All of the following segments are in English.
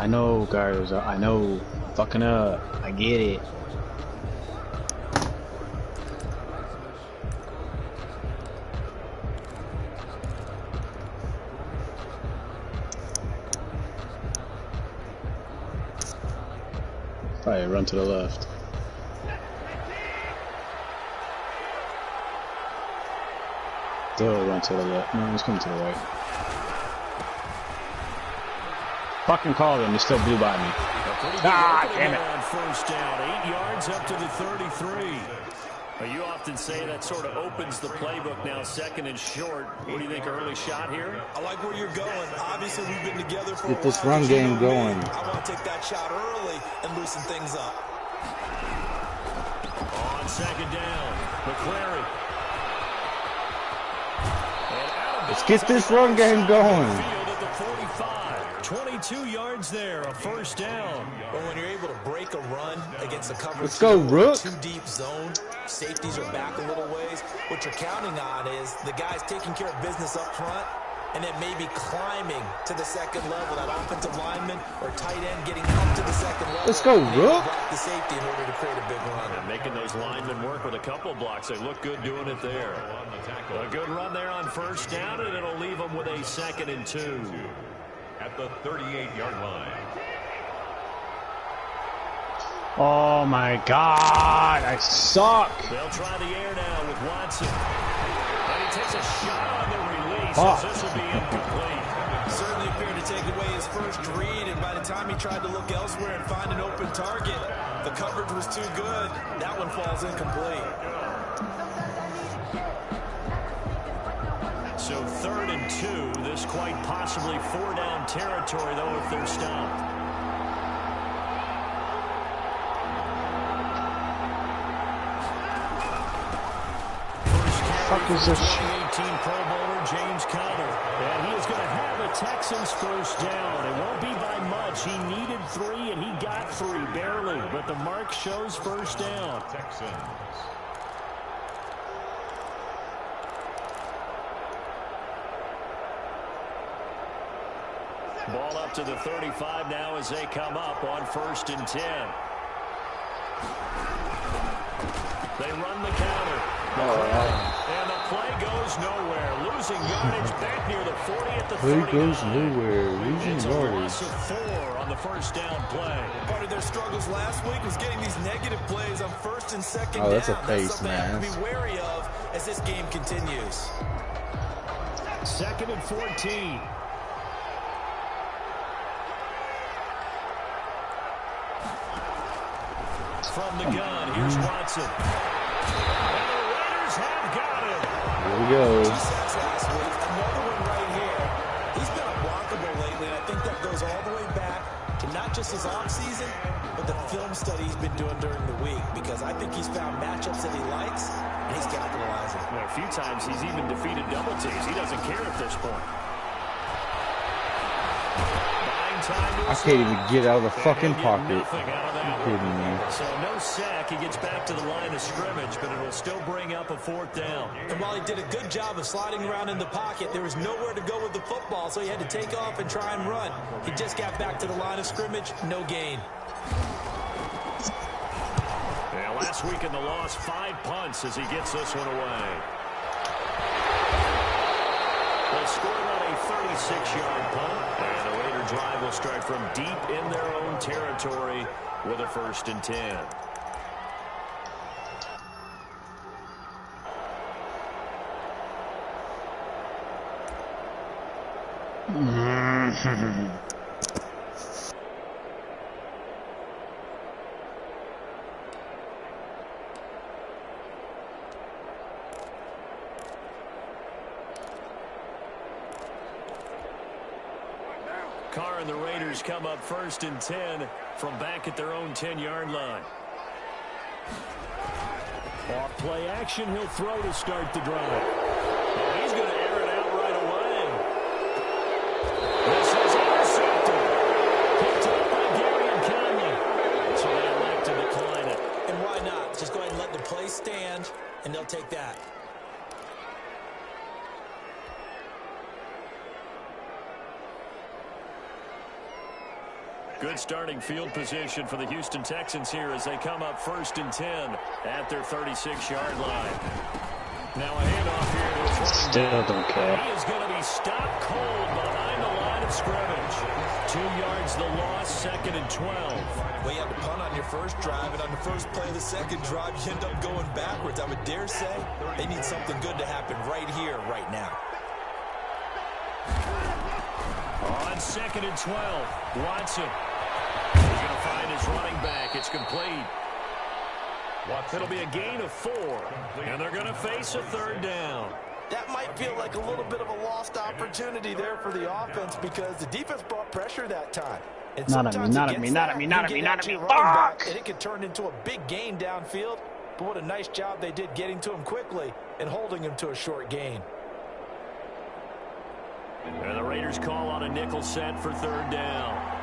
I know, guys. I know. Fucking up. I get it. Probably run to the left. They'll run to the left. No, he's coming to the right. Fucking called him. He still blew by me. Ah, damn it. First down, 8 yards up to the 33. You often say that sort of opens the playbook now, second and short. What do you think, early shot here? I like where you're going. Obviously, we've been together for Get this run game going. I want to take that shot early and loosen things up. On second down, McClary. Let's get this run game going. 22 yards there, a first down. But when you're able to break a run against a cover Let's go, Rook. Too deep zone, safeties are back a little ways. What you're counting on is the guys taking care of business up front and then maybe climbing to the second level. That offensive lineman or tight end getting up to the second level. Let's go, Rook. The safety in order to create a big run. And making those linemen work with a couple blocks. They look good doing it there. A good run there on first down, and it'll leave them with a 2nd and 2. At the 38-yard line. Oh my God, I suck. They'll try the air now with Watson. And he takes a shot on the release. This will be incomplete. Certainly appeared to take away his first read, and by the time he tried to look elsewhere and find an open target, the coverage was too good. That one falls incomplete. So 3rd and 2, this quite possibly 4-down territory, though, if they're stopped. Fuck is this? 18 Pro Bowler James Conner. And he is going to have a Texans first down. It won't be by much. He needed 3, and he got 3, barely. But the mark shows first down. Texans. Ball up to the 35 now as they come up on 1st and 10. They run the counter. And the play goes nowhere. Losing yardage back near the 40 at the 30. Play goes nowhere. Losing yardage. Loss of 4 on the first down play. Part of their struggles last week was getting these negative plays on 1st and 2nd down. Oh, that's a face, something man. to be wary of as this game continues. 2nd and 14. From the gun, here's Watson. And the Raiders have got him. Here we go. Last week, another one right here. He's been unblockable lately, and I think that goes all the way back to not just his offseason, but the film study he's been doing during the week, because I think he's found matchups that he likes, and he's capitalizing. Well, a few times he's even defeated double teams. He doesn't care at this point. I can't even get out of the fucking pocket. You're kidding me. So no sack. He gets back to the line of scrimmage, but it'll still bring up a 4th down. And while he did a good job of sliding around in the pocket, there was nowhere to go with the football, so he had to take off and try and run. He just got back to the line of scrimmage, no gain. Yeah, last week in the loss, 5 punts as he gets this one away. They scored on a 36-yard punt. And the Raider drive will start from deep in their own territory with a 1st and 10. Carr and the Raiders come up 1st and 10 from back at their own 10-yard line. Off play action, he'll throw to start the drive. Oh, he's going to air it out right away. This is intercepted. Picked up by Gary and Conley. So they elect to decline it. And why not? Just go ahead and let the play stand, and they'll take that. Good starting field position for the Houston Texans here as they come up 1st and 10 at their 36-yard line. Now a handoff here to his running Still don't care. He is going to be stopped cold behind the line of scrimmage. 2 yards the loss, 2nd and 12. Well, you had to punt on your first drive, and on the first play of the second drive, you end up going backwards. I would dare say they need something good to happen right here, right now. On 2nd and 12, Watson. He's going to find his running back. It's complete. It'll be a gain of 4, and they're going to face a 3rd down. That might feel like a little bit of a lost opportunity there for the offense because the defense brought pressure that time. And Not at me, sometimes not at against me, not that, at me, you not at get me, not out at me. your running back, Fuck! And it could turn into a big gain downfield. But what a nice job they did getting to him quickly and holding him to a short gain. And the Raiders call on a nickel set for 3rd down.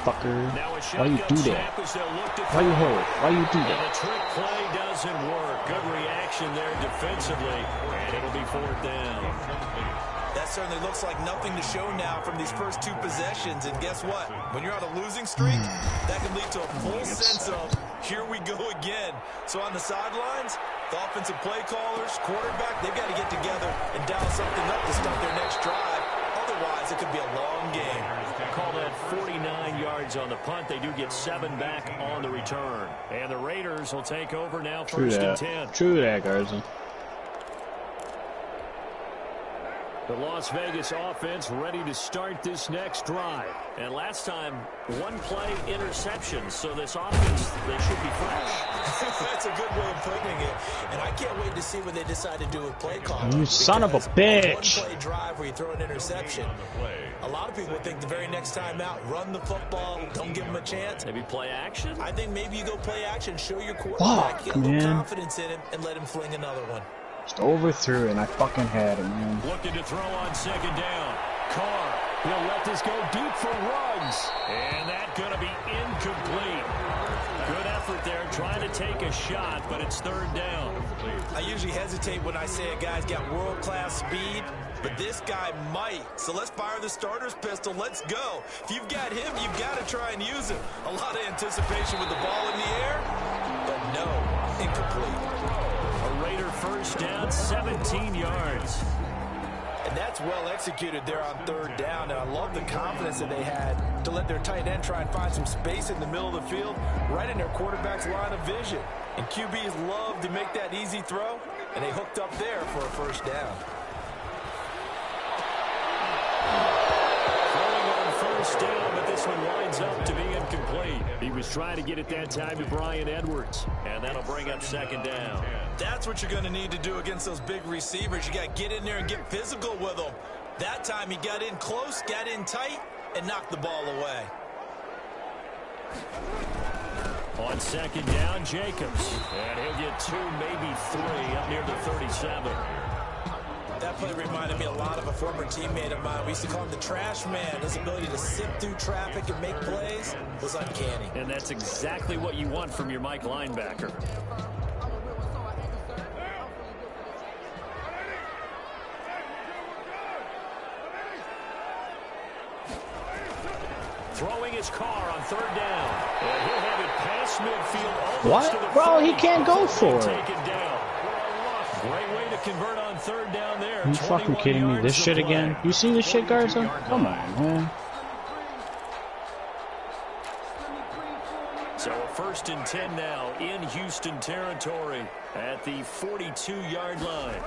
Fucker. Now a Why you do that? Why you hold? Why you do And that? the trick play doesn't work. Good reaction there defensively, and it'll be 4th down. That certainly looks like nothing to show now from these first 2 possessions. And guess what? When you're on a losing streak, that can lead to a full sense of, here we go again. So on the sidelines, the offensive play callers, quarterback, they've got to get together and dial something up to start their next drive. Otherwise, it could be a long game. Call that 49 yards on the punt. They do get 7 back on the return. And the Raiders will take over now, True 1st and that. 10. True that, Garza. The Las Vegas offense ready to start this next drive. And last time, 1-play interception. So this offense, they should be fresh. That's a good way of putting it. And I can't wait to see what they decide to do with play calling. You son of a bitch. One-play drive where you throw an interception. A lot of people think the very next time out, run the football, don't give them a chance. Maybe play action? I think maybe you go play action, show your quarterback, Fuck, get a little man. confidence in him, and let him fling another one. Just overthrew it, and I fucking had it, man. Looking to throw on 2nd down. Carr, he'll let this go deep for Ruggs. And that's going to be incomplete. Good effort there, trying to take a shot, but it's 3rd down. I usually hesitate when I say a guy's got world-class speed, but this guy might. So let's fire the starter's pistol. Let's go. If you've got him, you've got to try and use him. A lot of anticipation with the ball in the air, but no, incomplete. A Raider 1st down, 17 yards. And that's well executed there on 3rd down. And I love the confidence that they had to let their tight end try and find some space in the middle of the field, right in their quarterback's line of vision. And QBs love to make that easy throw, and they hooked up there for a 1st down. Throwing on 1st down, but this one winds up to be incomplete. He was trying to get it that time to Bryan Edwards, and that'll bring up 2nd down. That's what you're going to need to do against those big receivers. You got to get in there and get physical with them. That time he got in close, got in tight, and knocked the ball away. On 2nd down, Jacobs. And he'll get 2, maybe 3 up near the 37. That play reminded me a lot of a former teammate of mine. We used to call him the trash man. His ability to sift through traffic and make plays was uncanny. And that's exactly what you want from your Mike linebacker. Throwing his car on 3rd down. And he'll have it past midfield. What? To the Bro, 40. he can't go for it. Take it down. Great way to convert on 3rd down there. You fucking kidding me? This shit again? You see this shit, Garza? Come on, man. So a 1st and 10 now in Houston territory at the 42-yard line.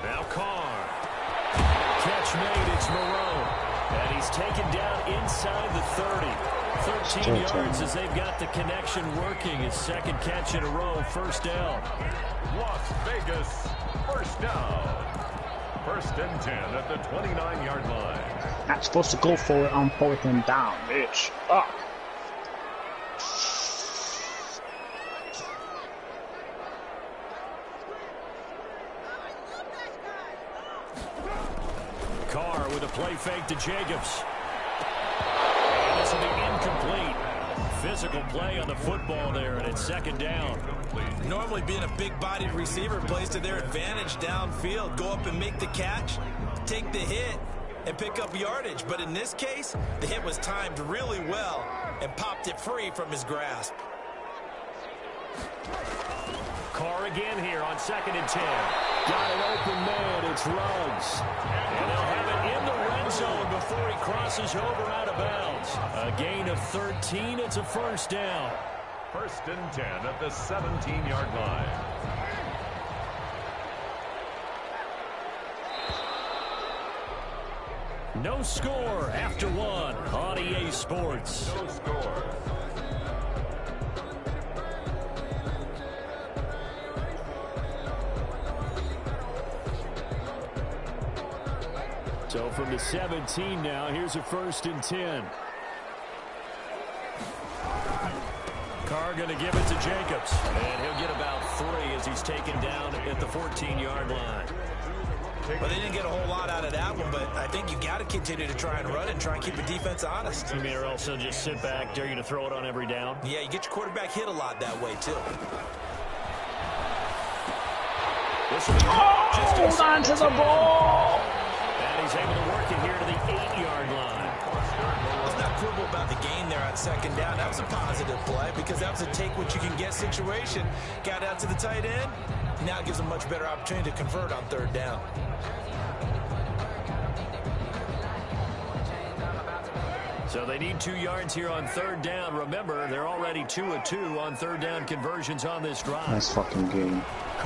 Now Carr. Catch made. It's Moreau. And he's taken down inside the 30. 13 yards as they've got the connection working. His 2nd catch in a row. 1st down. Las Vegas, 1st down. 1st and 10 at the 29-yard line. Not supposed to go for it on 4th and down, bitch. Fuck. Carr with a play fake to Jacobs. And this will be incomplete. Physical play on the football there, and it's 2nd down. Normally being a big-bodied receiver plays to their advantage downfield. Go up and make the catch, take the hit, and pick up yardage. But in this case, the hit was timed really well and popped it free from his grasp. Carr again here on 2nd and 10. Got an open man. It's Ruggs. And they'll have it in the red zone before he crosses over out of bounds. A gain of 13. It's a first down. 1st and 10 at the 17-yard line. No score after one on EA Sports. No score. So from the 17 now, here's a 1st and 10. Carr going to give it to Jacobs. And he'll get about 3 as he's taken down at the 14-yard line. Well, they didn't get a whole lot out of that one, but I think you got to continue to try and run and try and keep the defense honest. You mean, or else they'll just sit back, dare you to throw it on every down? Yeah, you get your quarterback hit a lot that way, too. Hold on to the ball! And he's able to work it here to the 8-yard line. Let's not quibble about the gain there on 2nd down. That was a positive play because that was a take-what-you-can-get situation. Got out to the tight end. Now it gives a much better opportunity to convert on 3rd down. So they need 2 yards here on 3rd down. Remember, they're already 2 of 2 on 3rd down conversions on this drive. Nice fucking game.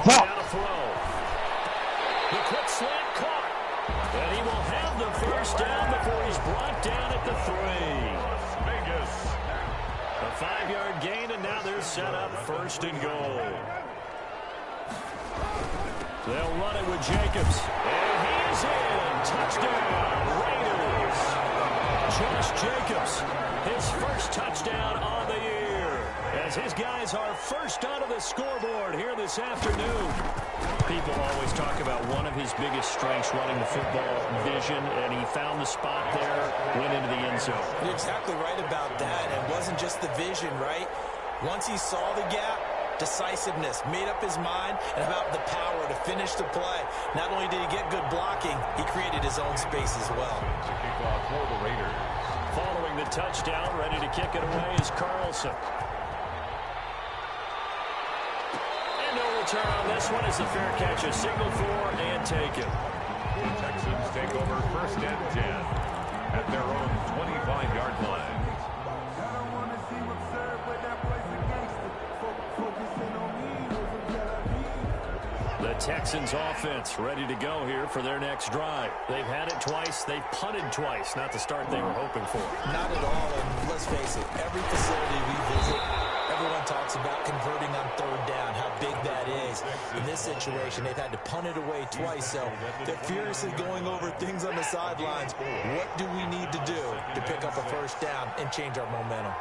Down a throw. The quick slant caught. And he will have the 1st down before he's brought down at the 3. Vegas. A 5-yard gain, and now they're set up 1st and goal. They'll run it with Jacobs. And he is in. Touchdown, Raiders. Josh Jacobs, his 1st touchdown on the year, as his guys are first onto the scoreboard here this afternoon. People always talk about one of his biggest strengths running the football, vision, and he found the spot there, went into the end zone. You're exactly right about that. It wasn't just the vision, right? Once he saw the gap, decisiveness, made up his mind, and about the power to finish the play. Not only did he get good blocking, he created his own space as well. To kick off for the Raiders. Following the touchdown, ready to kick it away is Carlson. And no return on this one as the fair catch is signaled for and taken. The Texans take over 1st and 10 at their own 25-yard line. The Texans offense ready to go here for their next drive. They've had it twice. They've punted twice. Not the start they were hoping for. Not at all, and let's face it, every facility we visit, everyone talks about converting on 3rd down, how big that is. In this situation, they've had to punt it away twice, so they're furiously going over things on the sidelines. What do we need to do to pick up a 1st down and change our momentum?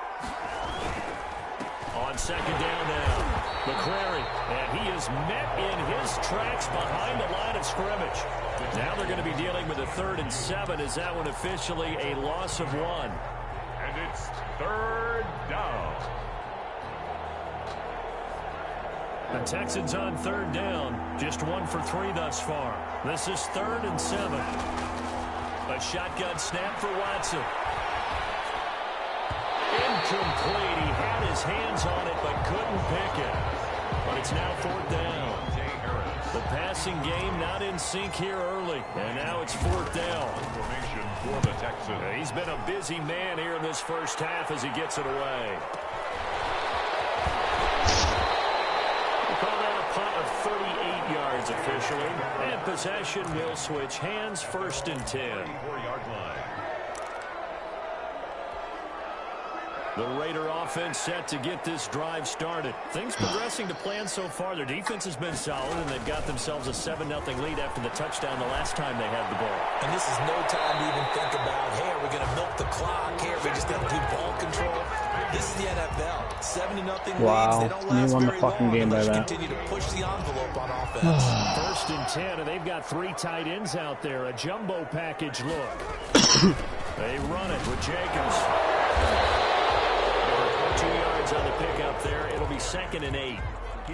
On 2nd down now, McCrary, and he is met in his tracks behind the line of scrimmage. Now they're going to be dealing with a 3rd and 7. Is that one officially a loss of 1? And it's 3rd down. The Texans on 3rd down, just 1 for 3 thus far. This is 3rd and 7. A shotgun snap for Watson. Incomplete. He had his hands on it but couldn't pick it. But it's now 4th down. The passing game not in sync here early. And now it's 4th down. Formation for the Texans. He's been a busy man here in this 1st half as he gets it away. We'll call that a punt of 38 yards officially. And possession will switch hands, 1st and 10. 4-yard line. The Raider offense set to get this drive started. Things progressing to plan so far. Their defense has been solid, and they've got themselves a 7-0 lead after the touchdown the last time they had the ball. And this is no time to even think about, hey, are we going to milk the clock? Hey, are we just going to do ball control? This is the NFL. 70-0 leads. Wow. They don't last won the very fucking long game by unless you that. continue to push the envelope on offense. 1st and 10, and they've got 3 tight ends out there. A jumbo package look. They run it with Jacobs. 2 yards on the pickup there. It'll be 2nd and 8.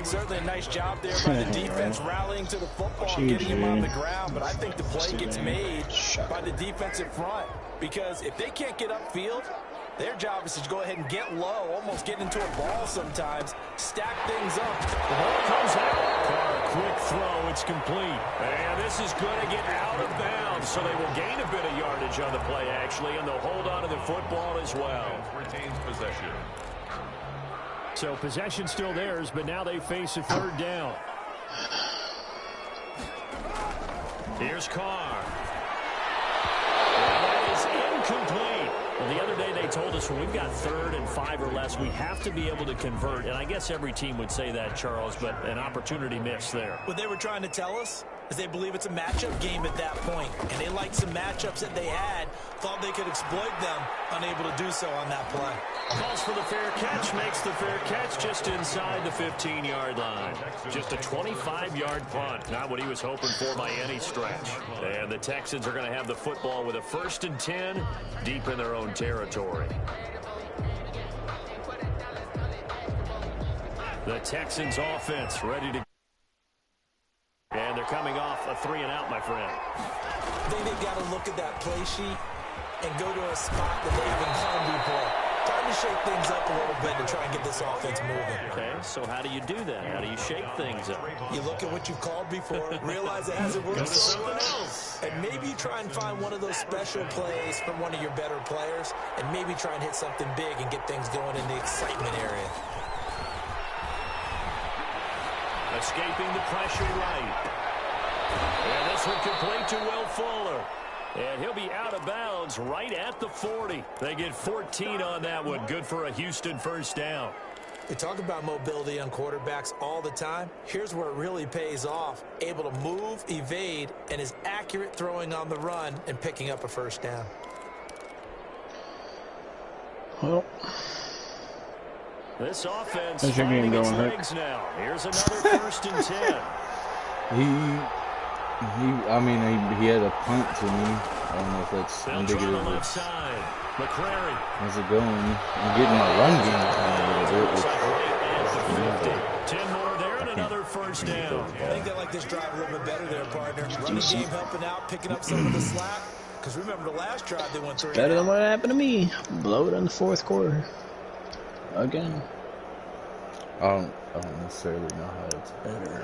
Certainly a nice job there by the defense rallying to the football and getting him on the ground, but I think the play gets made by the defensive front because if they can't get upfield, their job is to go ahead and get low, almost get into a ball sometimes, stack things up. The ball comes out. Carr, quick throw, it's complete. And this is going to get out of bounds, so they will gain a bit of yardage on the play, actually, and they'll hold on to the football as well. Retains possession. So possession still theirs, but now they face a third down. Here's Carr. And that is incomplete. Well, the other day they told us when we've got 3rd and 5 or less, we have to be able to convert. And I guess every team would say that, Charles, but an opportunity missed there. What they were trying to tell us is they believe it's a matchup game at that point. And they liked some matchups that they had, thought they could exploit them, unable to do so on that play. Calls for the fair catch, makes the fair catch just inside the 15-yard line. Just a 25-yard punt, not what he was hoping for by any stretch. And the Texans are going to have the football with a 1st and 10 deep in their own territory. The Texans offense ready to... And they're coming off a 3-and-out, my friend. I think they've got to look at that play sheet and go to a spot that they haven't done before. Time to shake things up a little bit and try and get this offense moving. Okay, so how do you do that? How do you shake things up? You look at what you've called before, realize it hasn't worked so well, and maybe you try and find one of those special plays from one of your better players, and maybe try and hit something big and get things going in the excitement area. Escaping the pressure right. And this one complete to Will Fuller. And he'll be out of bounds right at the 40. They get 14 on that one. Good for a Houston first down. We talk about mobility on quarterbacks all the time. Here's where it really pays off. Able to move, evade, and is accurate throwing on the run and picking up a first down. Well, this offense how's your game finding its going, legs now. Here's another 1st and 10. I mean, he had a punt to me. I don't know if that's They'll indicative try the of left side. McCrary. how's it going. I'm getting my run game down a little bit. At the 50. 10 more there and another first down. I think they like this drive a little bit better there, partner. Running game helping out, picking up some of the slack. Because remember the last drive they went through. better than what happened to me. Blow it in the 4th quarter. Again. I don't necessarily know how it's better.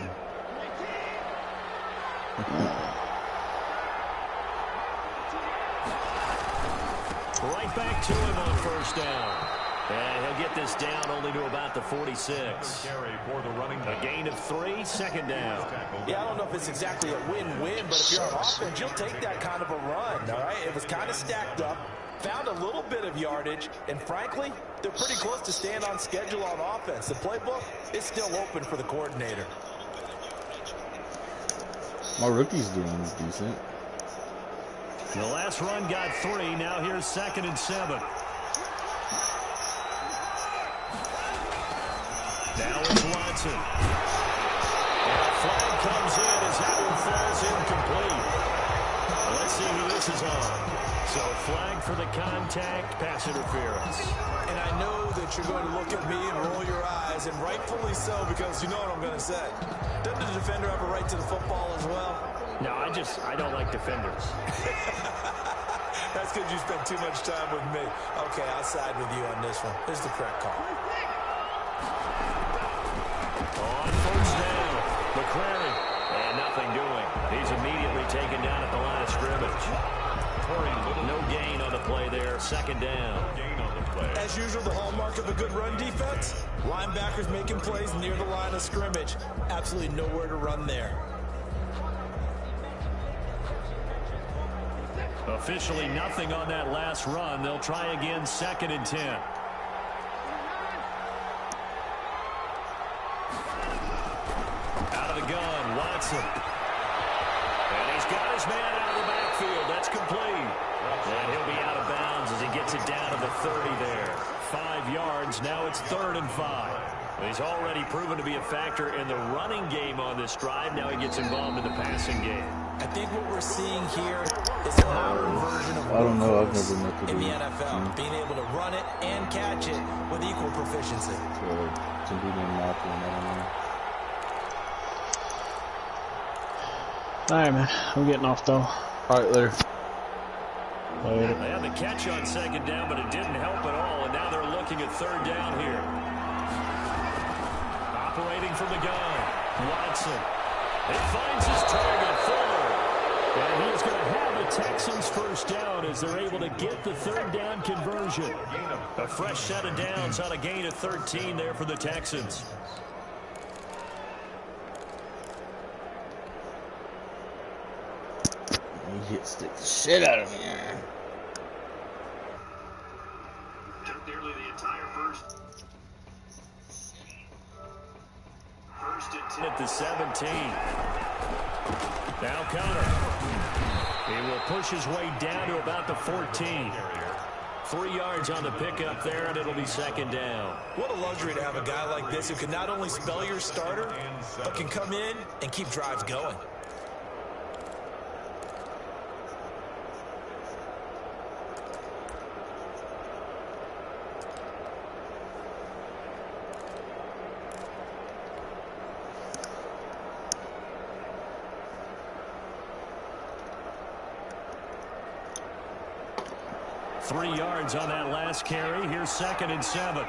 Right back to him on first down. And he'll get this down only to about the 46. A gain of 3, 2nd down. Yeah, I don't know if it's exactly a win-win, but if you're on offense, you'll take that kind of a run, all right? It was kind of stacked up, found a little bit of yardage, and frankly, they're pretty close to staying on schedule on offense. The playbook is still open for the coordinator. My rookie's doing decent. The last run got 3. Now here's 2nd and 7. Now it's Watson. And a flag comes in as that one falls incomplete. Let's see who this is on. So flag for the contact, pass interference. And I know that you're going to look at me and roll your eyes, and rightfully so, because you know what I'm going to say. Doesn't the defender have a right to the football as well? No, I don't like defenders. That's because you spent too much time with me. Okay, I'll side with you on this one. Here's the correct call. On first down, McCrary. And nothing doing. He's immediately taken down at the line of scrimmage. No gain on the play there. 2nd down. As usual, the hallmark of a good run defense, linebackers making plays near the line of scrimmage. Absolutely nowhere to run there. Officially nothing on that last run. They'll try again, 2nd and 10. Out of the gun, Watson. And he's got his man out of the backfield. That's complete. And he'll be out of bounds as he gets it down to the 30 there. 5 yards. Now it's 3rd and 5. He's already proven to be a factor in the running game on this drive. Now he gets involved in the passing game. I think what we're seeing here is a modern version of I don't know. I've workhorse never met the in the dude. NFL. Being able to run it and catch it with equal proficiency. So, some dude named Malcolm, I don't know. Alright, man. I'm getting off, though. Alright, later. Later. They had the catch on second down, but it didn't help at all, and now they're looking at third down here. Operating from the gun, Watson. It finds his target, Fuller. And he is going to have the Texans first down as they're able to get the third down conversion. A fresh set of downs on a gain of 13 there for the Texans. He stick the shit out of me. Took nearly the entire first and 10. At the 17. Now Connor. He will push his way down to about the 14. 3 yards on the pickup there, and it'll be second down. What a luxury to have a guy like this who can not only spell your starter, but can come in and keep drives going. Three yards on that last carry. Here's second and 7. And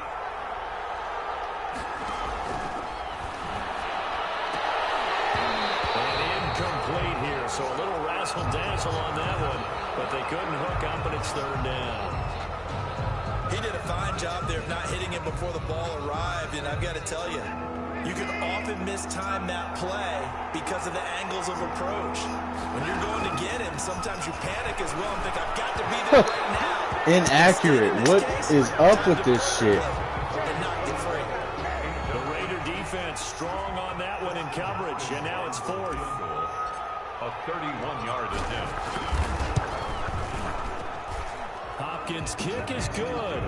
incomplete here, so a little razzle-dazzle on that one, but they couldn't hook up, and it's third down. He did a fine job there of not hitting him before the ball arrived, and I've got to tell you, you can often mistime that play because of the angles of approach. When you're going to get him, sometimes you panic as well and think, I've got to be there right now. Inaccurate. What is up with this shit? And knocked it free. The Raider defense strong on that one in coverage, and now it's fourth. A 31-yard attempt. Hopkins' kick is good.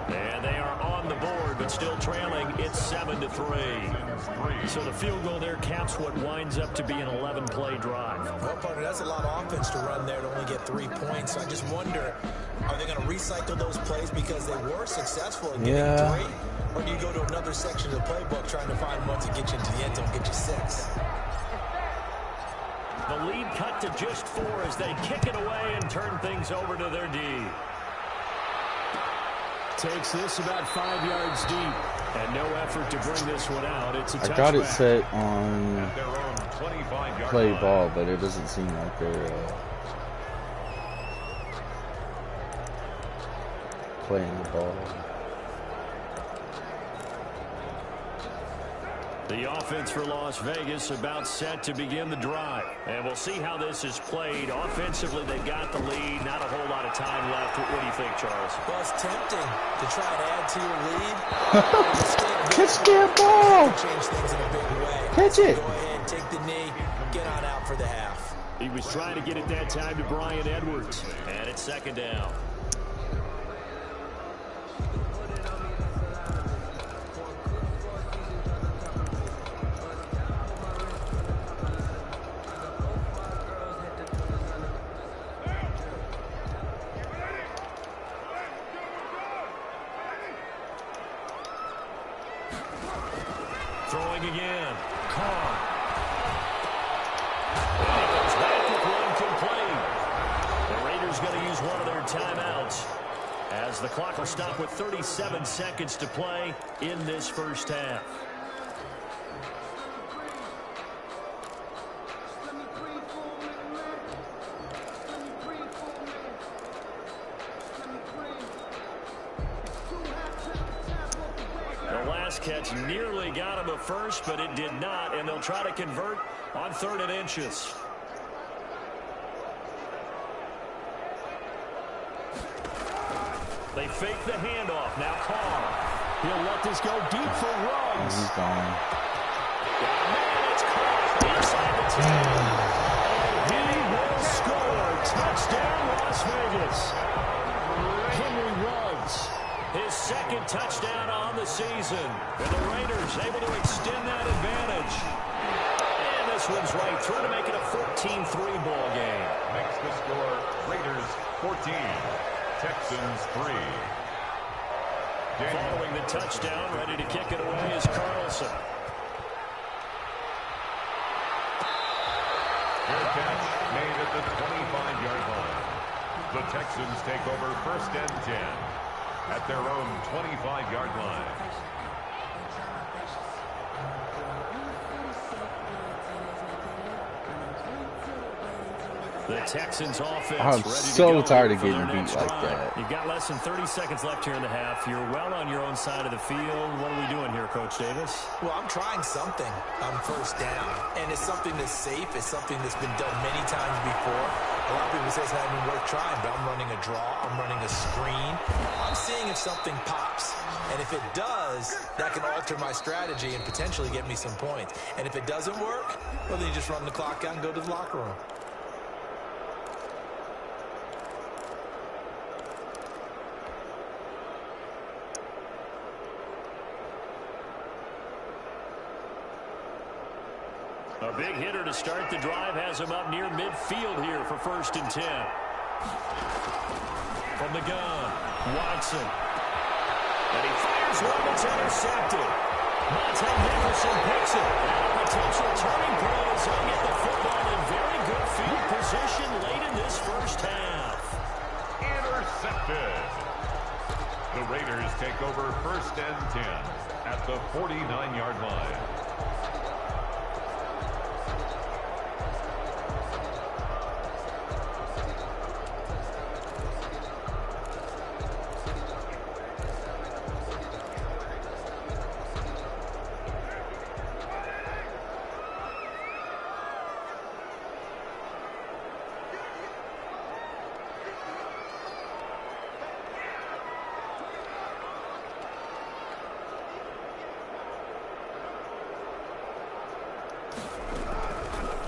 And they are on the board, but still trailing. It's 7-3. So the field goal there caps what winds up to be an 11-play drive. Well, partner, that's a lot of offense to run there to only get 3 points. So I just wonder, are they going to recycle those plays because they were successful in getting 3? Or do you go to another section of the playbook trying to find one to get you into the end zone and get you 6? The lead cut to just 4 as they kick it away and turn things over to their D. Takes this about 5 yards deep, and no effort to bring this one out. It's a touchback. I got it set on Their own 25-yard play line. ball, but it doesn't seem like they're playing the ball. The offense for Las Vegas about set to begin the drive. And we'll see how this is played. Offensively, they got the lead. Not a whole lot of time left. What do you think, Charles? Well, it's tempting to try and add to your lead. Catch that ball! Change things in a big way. Catch it! Go ahead, take the knee, get on out for the half. He was trying to get it that time to Brian Edwards. And it's second down. Throwing again. Carr. And he goes back with one complete. The Raiders going to use one of their timeouts as the clock will stop with 37 seconds to play in this first half. Catch nearly got him at first, but it did not, and they'll try to convert on 3rd and inches. They fake the handoff. Now Carr. He'll let this go deep for Ruggs. He's gone. Man, it's caught inside the 10. And he will score. Touchdown, Las Vegas. Henry Ruggs. His second touchdown on the season. And the Raiders able to extend that advantage. And this one's right through to make it a 14-3 ball game. Makes the score Raiders 14, Texans 3. Following the touchdown, ready to kick it away is Carlson. Fair catch made at the 25-yard line. The Texans take over 1st and 10 at their own 25-yard line. The Texans offense I'm ready so to go tired of for getting their beat next like drive. that. You've got less than 30 seconds left here in the half. You're well on your own side of the field. What are we doing here, Coach Davis? Well, I'm trying something on 1st down, and it's something that's safe. It's something that's been done many times before. A lot of people say it's not even worth trying, but I'm running a draw. I'm running a screen. I'm seeing if something pops. And if it does, that can alter my strategy and potentially get me some points. And if it doesn't work, well, then you just run the clock out and go to the locker room. A big hitter to start the drive has him up near midfield here for 1st and 10. From the gun, Watson. And he fires one that's intercepted. Montel Nicholson picks it. And a potential turning point as they get the football in very good field position late in this 1st half. Intercepted. The Raiders take over 1st and 10 at the 49-yard line.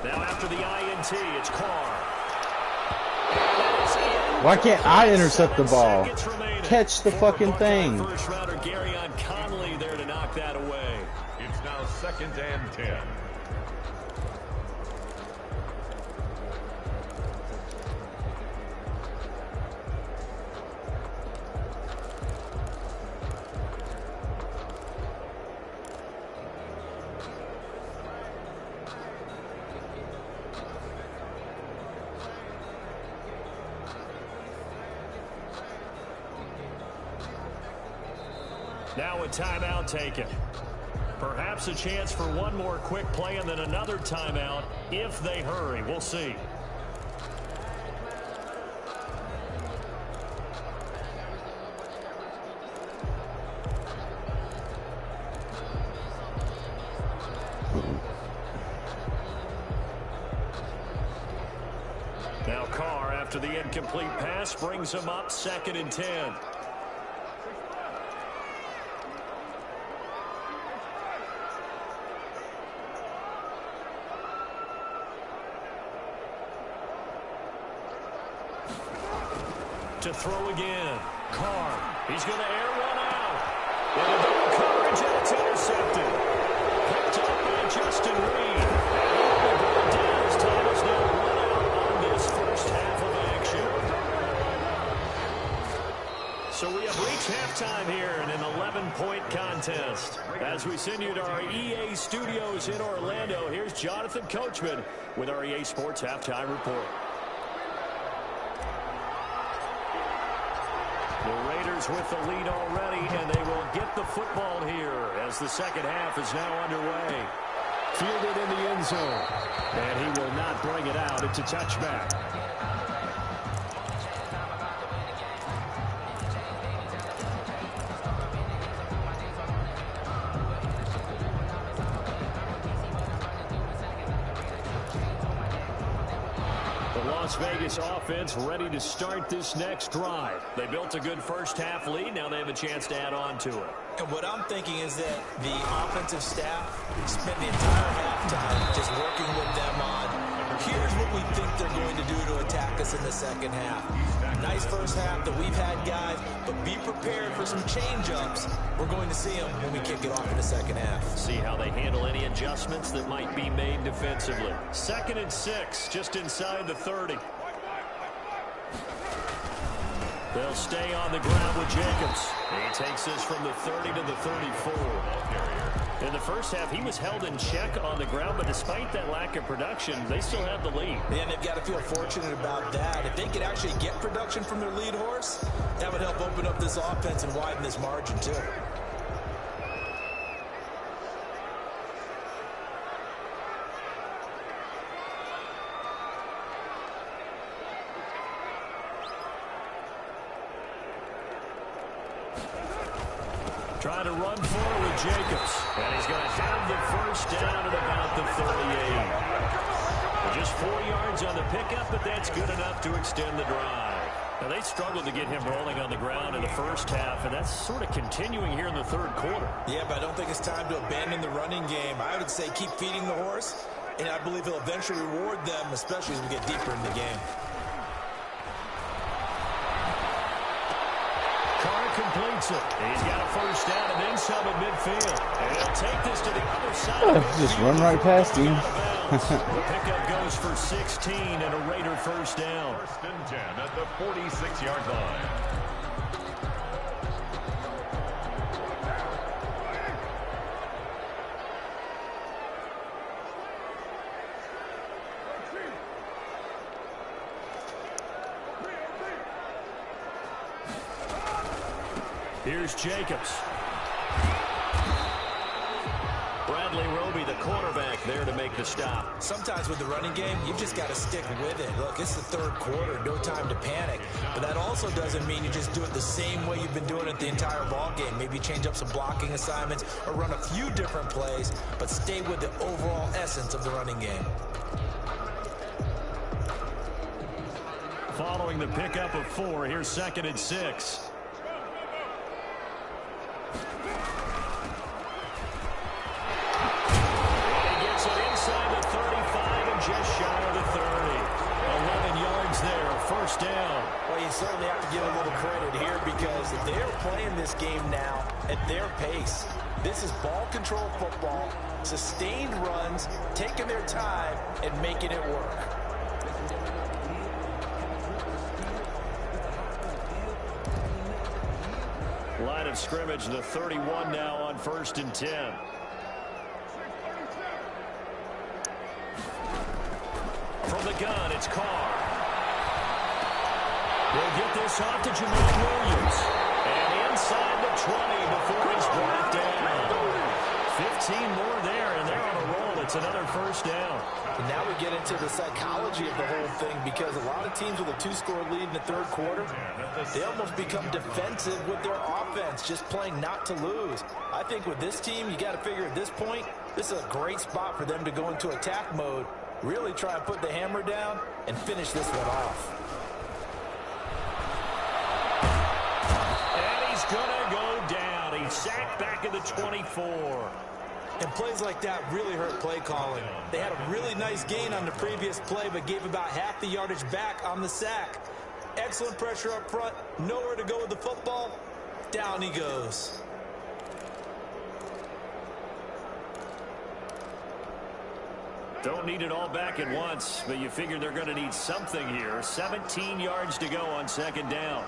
Now after the INT, it's Carr. Why can't I intercept the ball? Catch the fucking thing. First rounder Garyon Conley there to knock that away. It's now 2nd and 10. Now a timeout taken. Perhaps a chance for one more quick play and then another timeout if they hurry. We'll see. Now Carr, after the incomplete pass, brings him up 2nd and 10. To throw again. Carr. He's going to air one out. And a double coverage, and it's intercepted. Picked up by Justin Reed. And the ball down as time is now run out on this 1st half of action. So we have reached halftime here in an 11-point contest. As we send you to our EA studios in Orlando, here's Jonathan Coachman with our EA Sports Halftime Report. The Raiders with the lead already, and they will get the football here as the 2nd half is now underway. Fielded in the end zone, and he will not bring it out. It's a touchback. Las Vegas offense ready to start this next drive. They built a good 1st half lead. Now they have a chance to add on to it. And what I'm thinking is that the offensive staff spent the entire halftime just working with them on, here's what we think they're going to do to attack us in the 2nd half. Nice 1st half that we've had, guys, but be prepared for some change-ups. We're going to see them when we kick it off in the 2nd half. See how they handle any adjustments that might be made defensively. 2nd and 6, just inside the 30. They'll stay on the ground with Jacobs. He takes this from the 30 to the 34. In the first half, he was held in check on the ground, but despite that lack of production, they still have the lead. And they've got to feel fortunate about that. If they could actually get production from their lead horse, that would help open up this offense and widen this margin too. Trying to run forward with Jacobs. And he's going to have the first down at about the 38. Just 4 yards on the pickup, but that's good enough to extend the drive. Now, they struggled to get him rolling on the ground in the first half, and that's sort of continuing here in the third quarter. Yeah, but I don't think it's time to abandon the running game. I would say keep feeding the horse, and I believe he'll eventually reward them, especially as we get deeper in the game. Completes it. He's got a first down and then some at midfield. And he'll take this to the other side. Just run right past him. The pickup goes for 16 and a Raider first down. First and 10 at the 46-yard line. Here's Jacobs. Bradley Roby, the quarterback, there to make the stop. Sometimes with the running game, you've just got to stick with it. Look, it's the third quarter, no time to panic. But that also doesn't mean you just do it the same way you've been doing it the entire ball game. Maybe change up some blocking assignments or run a few different plays, but stay with the overall essence of the running game. Following the pickup of 4, here's 2nd and 6. Just shy of the 30. 11 yards there, first down. Well, you certainly have to give a little credit here because they're playing this game now at their pace. This is ball control football, sustained runs, taking their time and making it work. Line of scrimmage, the 31 now on 1st and 10. From the gun, it's Carr. We'll get this off to Jamal Williams. And inside the 20 before he's brought down. 15 more there, and they're on a roll. It's another first down. And now we get into the psychology of the whole thing because a lot of teams with a 2-score lead in the third quarter, they almost become defensive with their offense, just playing not to lose. I think with this team, you got to figure at this point, this is a great spot for them to go into attack mode. Really try and put the hammer down and finish this one off. And he's going to go down. He's sacked back at the 24. And plays like that really hurt play calling. They had a really nice gain on the previous play, but gave about half the yardage back on the sack. Excellent pressure up front. Nowhere to go with the football. Down he goes. Don't need it all back at once, but you figure they're going to need something here. 17 yards to go on 2nd down.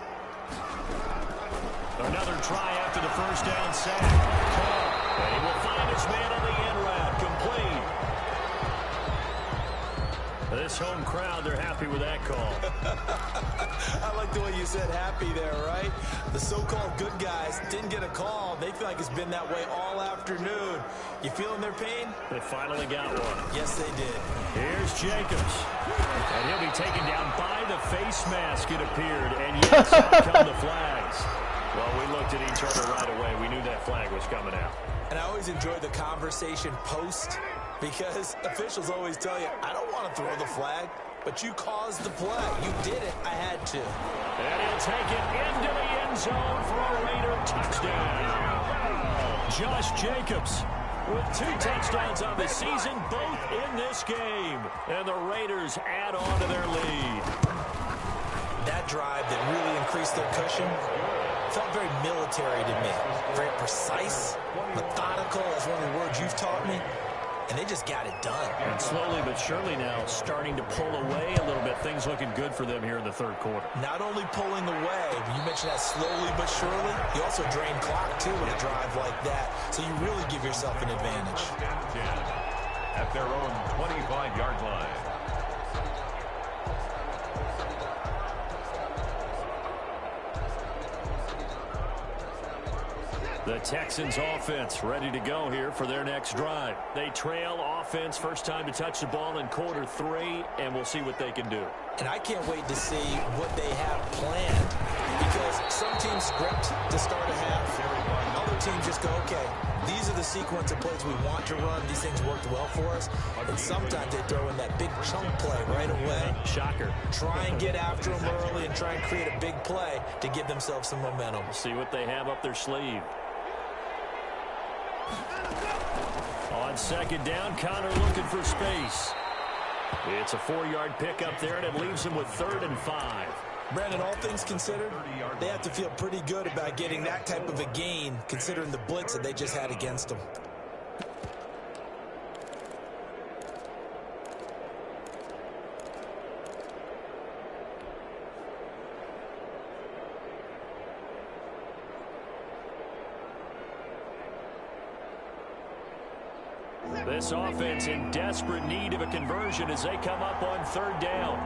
Another try after the first down sack. And he will find his man on the end route. Complete. This home crowd, they're happy with that call. I like the way you said happy there, right? The so-called good guys didn't get a call. They feel like it's been that way all afternoon. You feeling their pain? They finally got one. Yes, they did. Here's Jacobs. And he'll be taken down by the face mask, it appeared. And yes, out come the flags. Well, we looked at each other right away. We knew that flag was coming out. And I always enjoy the conversation post because officials always tell you, I don't want to throw the flag, but you caused the play. You did it. I had to. And he'll take it into the end zone for a Raider touchdown. Josh Jacobs with 2 touchdowns on the season, both in this game. And the Raiders add on to their lead. That drive that really increased their cushion felt very military to me. Very precise, methodical, that's one of the words you've taught me. and they just got it done. And slowly but surely now starting to pull away a little bit. Things looking good for them here in the third quarter. Not only pulling away, you mentioned that slowly but surely, you also drain clock too with a drive like that. So you really give yourself an advantage. At their own 25-yard line. The Texans offense ready to go here for their next drive. They trail offense, first time to touch the ball in quarter 3, and we'll see what they can do. And I can't wait to see what they have planned, because some teams script to start a half. Other teams just go, okay, these are the sequence of plays we want to run. These things worked well for us. And sometimes they throw in that big chunk play right away. Shocker. Try and get after them early and try and create a big play to give themselves some momentum. See what they have up their sleeve. On second down, Connor looking for space. It's a 4-yard pickup there, and it leaves him with 3rd and 5. Brandon, all things considered, they have to feel pretty good about getting that type of a gain, considering the blitz that they just had against them. This offense in desperate need of a conversion as they come up on 3rd down.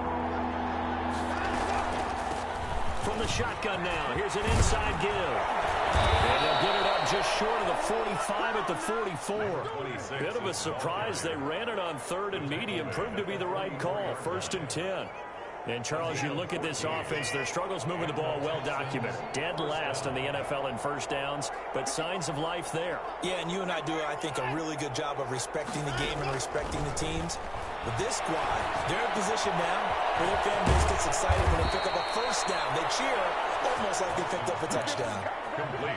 From the shotgun now, here's an inside give. And they'll get it up just short of the 45 at the 44. Bit of a surprise. They ran it on 3rd and medium. Proved to be the right call. 1st and 10. And, Charles, you look at this offense, their struggles moving the ball well documented. Dead last in the NFL in first downs, but signs of life there. Yeah, and you and I do, I think, a really good job of respecting the game and respecting the teams. But this squad, they're in position now where their fan base gets excited when they pick up a first down. They cheer almost like they picked up a touchdown.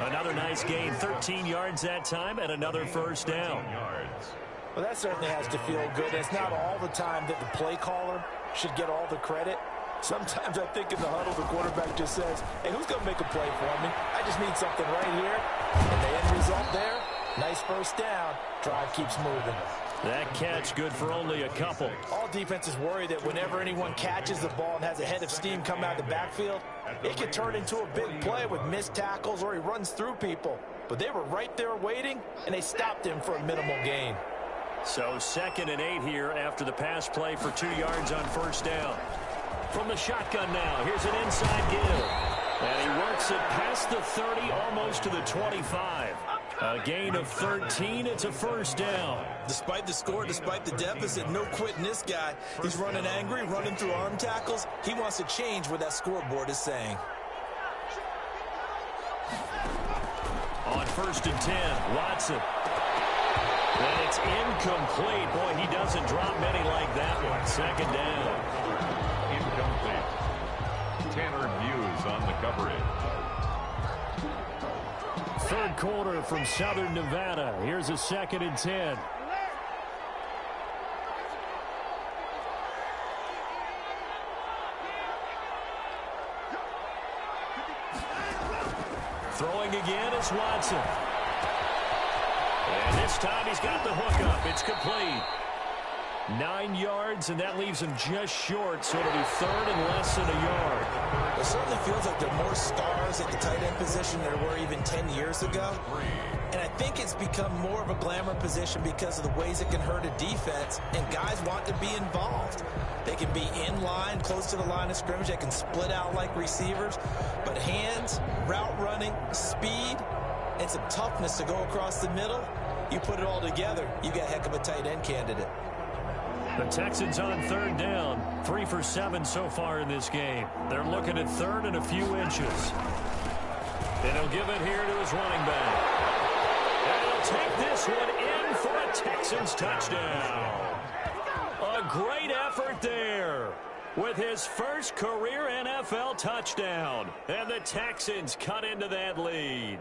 Another nice gain, 13 yards that time, and another first down. Well, that certainly has to feel good. It's not all the time that the play caller should get all the credit. Sometimes I think in the huddle, the quarterback just says, hey, who's going to make a play for me? I just need something right here. And the end result there, nice first down. Drive keeps moving. That catch good for only a couple. All defenses worry that whenever anyone catches the ball and has a head of steam come out of the backfield, it could turn into a big play with missed tackles or he runs through people. But they were right there waiting, and they stopped him for a minimal gain. So 2nd and 8 here after the pass play for 2 yards on first down. From the shotgun now, here's an inside give. And he works it past the 30, almost to the 25. A gain of 13, it's a first down. Despite the score, despite the deficit, no quitting this guy. He's running angry, running through arm tackles. He wants to change what that scoreboard is saying. On 1st and 10, Watson. And it's incomplete. Boy, he doesn't drop many like that one. 2nd down. Incomplete. Tanner Muse on the coverage. 3rd quarter from Southern Nevada. Here's a 2nd and 10. Throwing again is Watson. And this time he's got the hook up. It's complete. 9 yards, and that leaves him just short, so it'll be 3rd and less than a yard. It certainly feels like there are more stars at the tight end position than there were even 10 years ago. And I think it's become more of a glamour position because of the ways it can hurt a defense, and guys want to be involved. They can be in line, close to the line of scrimmage. They can split out like receivers. But hands, route running, speed, and some toughness to go across the middle, you put it all together, you got a heck of a tight end candidate. The Texans on 3rd down, 3 for 7 so far in this game. They're looking at 3rd and a few inches. And he'll give it here to his running back. And he'll take this one in for a Texans touchdown. A great effort there with his first career NFL touchdown. And the Texans cut into that lead.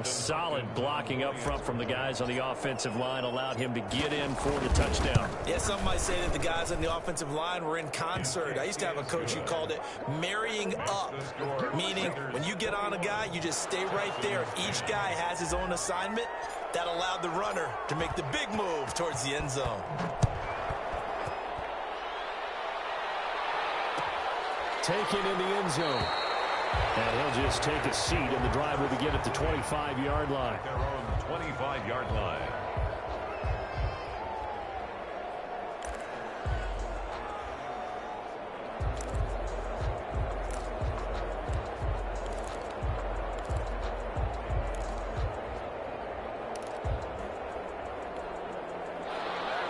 Solid blocking up front from the guys on the offensive line allowed him to get in for the touchdown. Yeah, some might say that the guys on the offensive line were in concert. I used to have a coach who called it marrying up, meaning when you get on a guy, you just stay right there. Each guy has his own assignment. That allowed the runner to make the big move towards the end zone. Taken in the end zone. And he'll just take a seat, and the drive will begin at the 25-yard line. Their own 25-yard line.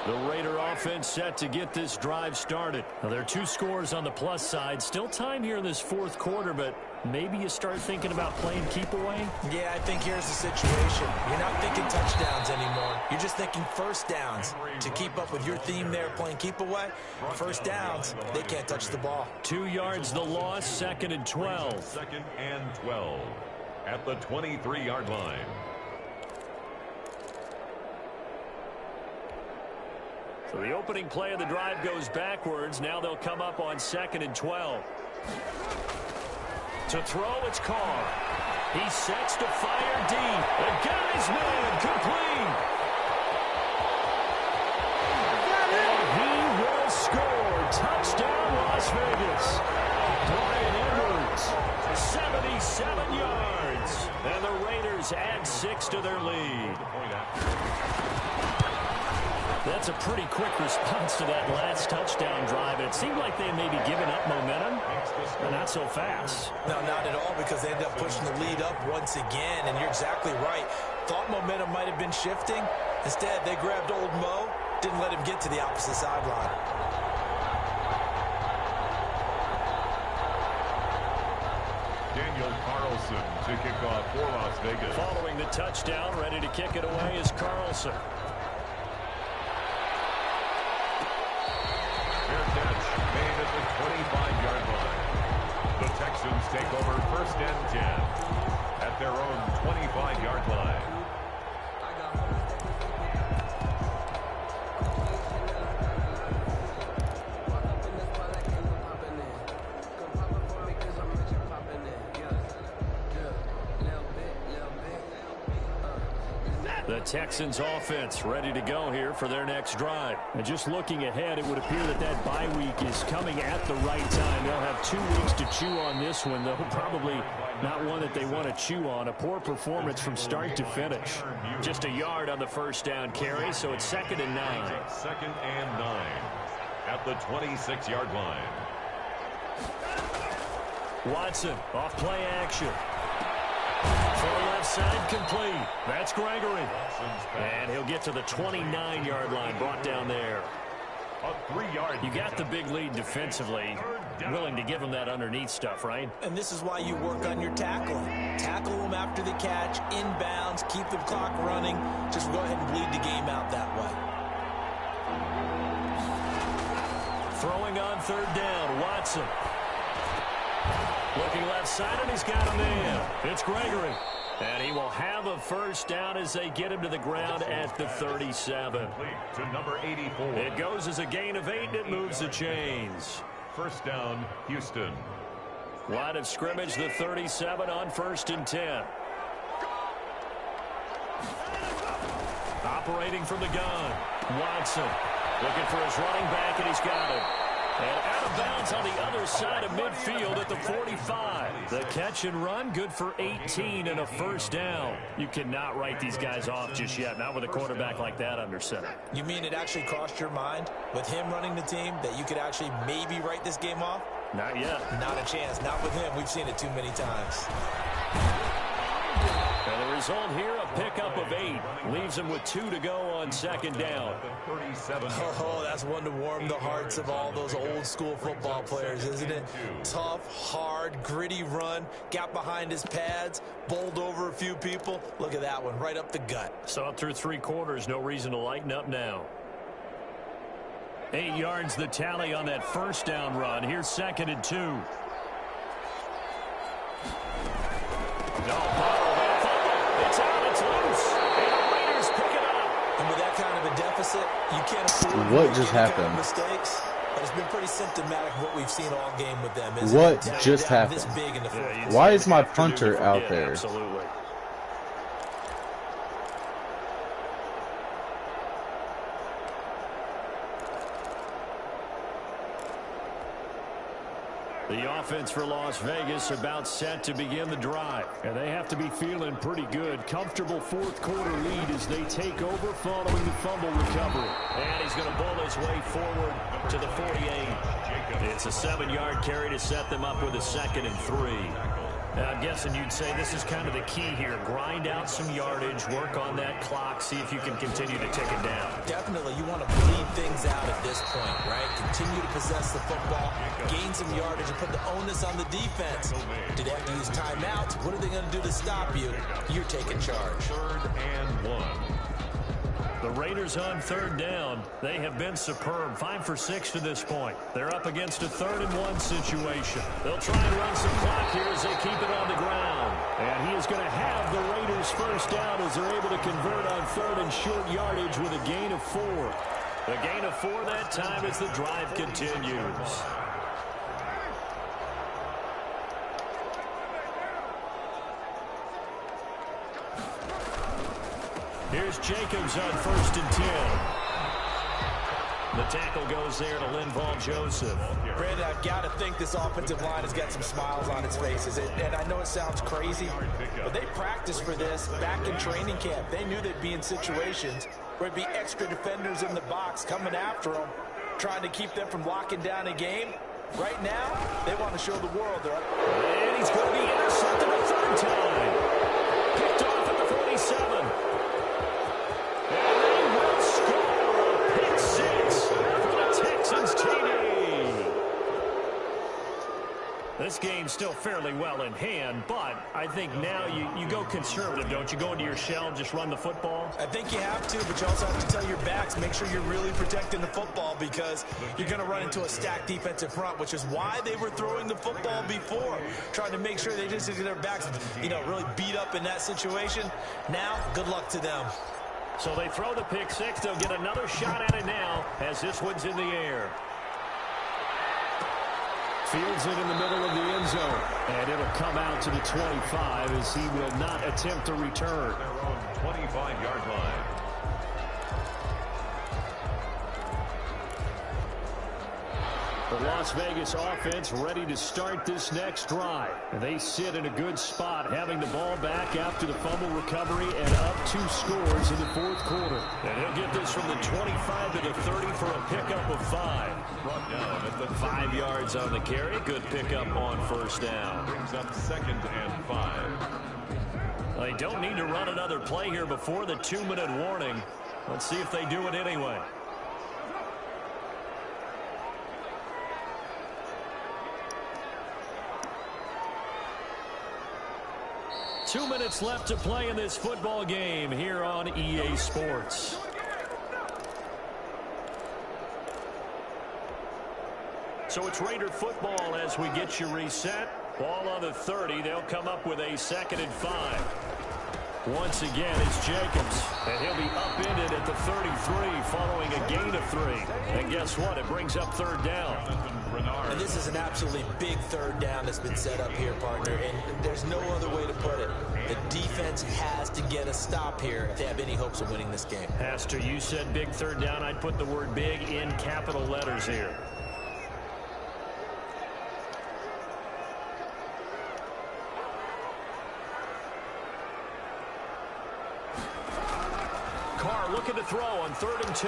The Raider offense set to get this drive started. Now, there are 2 scores on the plus side. Still time here in this fourth quarter, but maybe you start thinking about playing keep away? Yeah, I think here's the situation. You're not thinking touchdowns anymore. You're just thinking first downs. To keep up with your theme there, playing keep away, first downs, they can't touch the ball. 2 yards the loss, 2nd and 12. 2nd and 12 at the 23-yard line. So the opening play of the drive goes backwards. Now they'll come up on 2nd and 12. To throw, it's Carr. He sets to fire deep. The guy's man complete. And he will score. Touchdown, Las Vegas. Brian Edwards, 77 yards. And the Raiders add 6 to their lead. That's a pretty quick response to that last touchdown drive. It seemed like they had maybe given up momentum, but not so fast. No, not at all, because they ended up pushing the lead up once again, and you're exactly right. Thought momentum might have been shifting. Instead, they grabbed old Mo, didn't let him get to the opposite sideline. Daniel Carlson to kick off for Las Vegas. Following the touchdown, ready to kick it away is Carlson. Made at the 25-yard line. The Texans take over 1st and 10 at their own 25-yard line. The Texans offense ready to go here for their next drive. And just looking ahead, it would appear that that bye week is coming at the right time. They'll have 2 weeks to chew on this one, though probably not one that they want to chew on. A poor performance from start to finish. Just a yard on the first down carry, so it's 2nd and 9. 2nd and 9 at the 26-yard line. Watson off play action. Far left side complete. That's Gregory. And he'll get to the 29-yard line, brought down there. A 3-yard. You got the big lead defensively. Willing to give them that underneath stuff, right? And this is why you work on your tackling. Tackle them after the catch, inbounds, keep the clock running. Just go ahead and bleed the game out that way. Throwing on 3rd down, Watson. Looking left side, and he's got a man. It's Gregory. And he will have a first down as they get him to the ground at the 37. To number 84. It goes as a gain of 8, and it moves the chains. 1st down, Houston. Line of scrimmage, the 37 on 1st and 10. Operating from the gun, Watson. Looking for his running back, and he's got it. And out of bounds on the other side of midfield at the 45. The catch and run, good for 18 and a first down. You cannot write these guys off just yet, not with a quarterback like that under center. You mean it actually crossed your mind with him running the team that you could actually maybe write this game off? Not yet. Not a chance. Not with him. We've seen it too many times. And the result here, a pickup of 8. Leaves him with 2 to go on 2nd down. Oh, that's one to warm the hearts of all those old school football players, isn't it? Tough, hard, gritty run. Got behind his pads, bowled over a few people. Look at that one, right up the gut. Saw it through 3 quarters. No reason to lighten up now. 8 yards the tally on that first down run. Here's 2nd and 2. It's out, it's loose. And the Raiders pick it up. And with that kind of a deficit, you can't afford What just happened? Mistakes. But it's been pretty symptomatic of what we've seen all game with them. What just happened? This big in the fourth. Why is my punter out there? Absolutely. The offense for Las Vegas about set to begin the drive. And they have to be feeling pretty good. Comfortable fourth quarter lead as they take over following the fumble recovery. And he's going to bowl his way forward to the 48. It's a 7-yard carry to set them up with a 2nd and 3. Now, I'm guessing you'd say this is kind of the key here. Grind out some yardage, work on that clock, see if you can continue to tick it down. Definitely, you want to bleed things out at this point, right? Continue to possess the football, gain some yardage, and put the onus on the defense. Do they have to use timeouts? What are they going to do to stop you? You're taking charge. 3rd and 1. The Raiders on 3rd down. They have been superb. 5 for 6 to this point. They're up against a 3rd and 1 situation. They'll try and run some clock here as they keep it on the ground. And he is going to have the Raiders first down as they're able to convert on 3rd and short yardage with a gain of 4. A gain of 4 that time as the drive continues. Here's Jacobs on 1st and 10. The tackle goes there to Linval Joseph. Brandon, I've got to think this offensive line has got some smiles on its faces. And I know it sounds crazy, but they practiced for this back in training camp. They knew they'd be in situations where it'd be extra defenders in the box coming after them, trying to keep them from locking down a game. Right now, they want to show the world they're up. And he's going to be intercepted a 3rd time. Picked off at the 47. And they will score a pick 6 for the Texans TD. This game's still fairly well in hand, but I think now you go conservative, don't you? Go into your shell and just run the football? I think you have to, but you also have to tell your backs, make sure you're really protecting the football because you're going to run into a stacked defensive front, which is why they were throwing the football before, trying to make sure they just get their backs, really beat up in that situation. Now, good luck to them. So they throw the pick 6. They'll get another shot at it now as this one's in the air. Fields it in the middle of the end zone. And it'll come out to the 25 as he will not attempt to return. Their own 25-yard line. The Las Vegas offense ready to start this next drive. And they sit in a good spot, having the ball back after the fumble recovery and up 2 scores in the 4th quarter. And he'll get this from the 25 to the 30 for a pickup of 5. Brought down at the 5 yards on the carry. Good pickup on 1st down. brings up 2nd and 5. They don't need to run another play here before the 2-minute warning. Let's see if they do it anyway. Two minutes left to play in this football game here on EA Sports. So it's Raider football as we get you reset. Ball on the 30. They'll come up with a 2nd and 5. Once again, it's Jacobs. And he'll be upended at the 33 following a gain of 3. And guess what? It brings up 3rd down. And this is an absolutely big 3rd down that's been set up here, partner. And there's no other way to put it. The defense has to get a stop here if they have any hopes of winning this game. Pastor, you said big 3rd down. I'd put the word big in capital letters here. Carr looking to throw on 3rd and 2.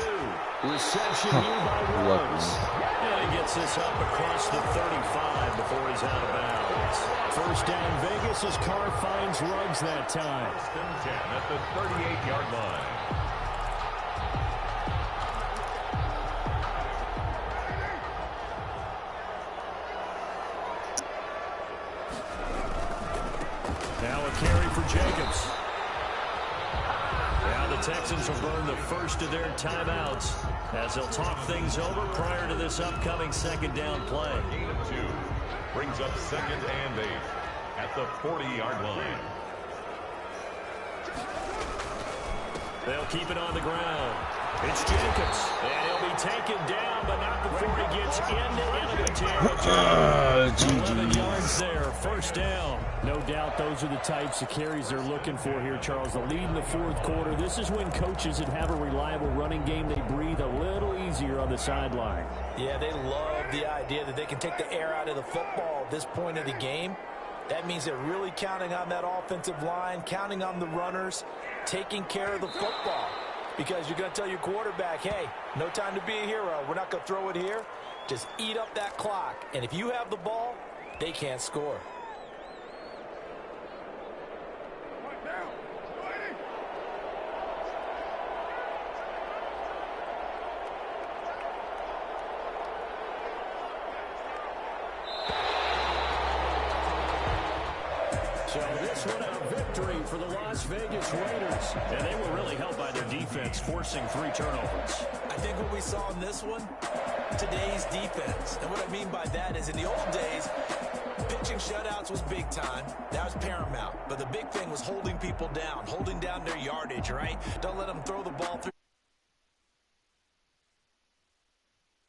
Reception here by Rhodes. And he gets this up across the 35 before he's out of bounds. 1st down Vegas as Carr finds Ruggs that time. 1st and 10 at the 38-yard line. Now a carry for Jacobs. Now the Texans will burn the first of their timeouts as they'll talk things over prior to this upcoming 2nd down play. Gain of 2 brings up 2nd and 8 at the 40-yard line. They'll keep it on the ground. It's Jacobs, and he'll be taken down, but not before he gets into enemy territory. 11 yards there, 1st down. No doubt those are the types of carries they're looking for here, Charles. The lead in the 4th quarter. This is when coaches that have a reliable running game, they breathe a little easier on the sideline. Yeah, they love love the idea that they can take the air out of the football at this point of the game. That means they're really counting on that offensive line, counting on the runners, taking care of the football. Because you're going to tell your quarterback, hey, no time to be a hero. We're not going to throw it here. Just eat up that clock. And if you have the ball, they can't score. So this one a victory for the Las Vegas Raiders. And they were really helped by their defense, forcing 3 turnovers. I think what we saw in this one, today's defense. And what I mean by that is in the old days, pitching shutouts was big time. That was paramount. But the big thing was holding people down, holding down their yardage, right? Don't let them throw the ball through.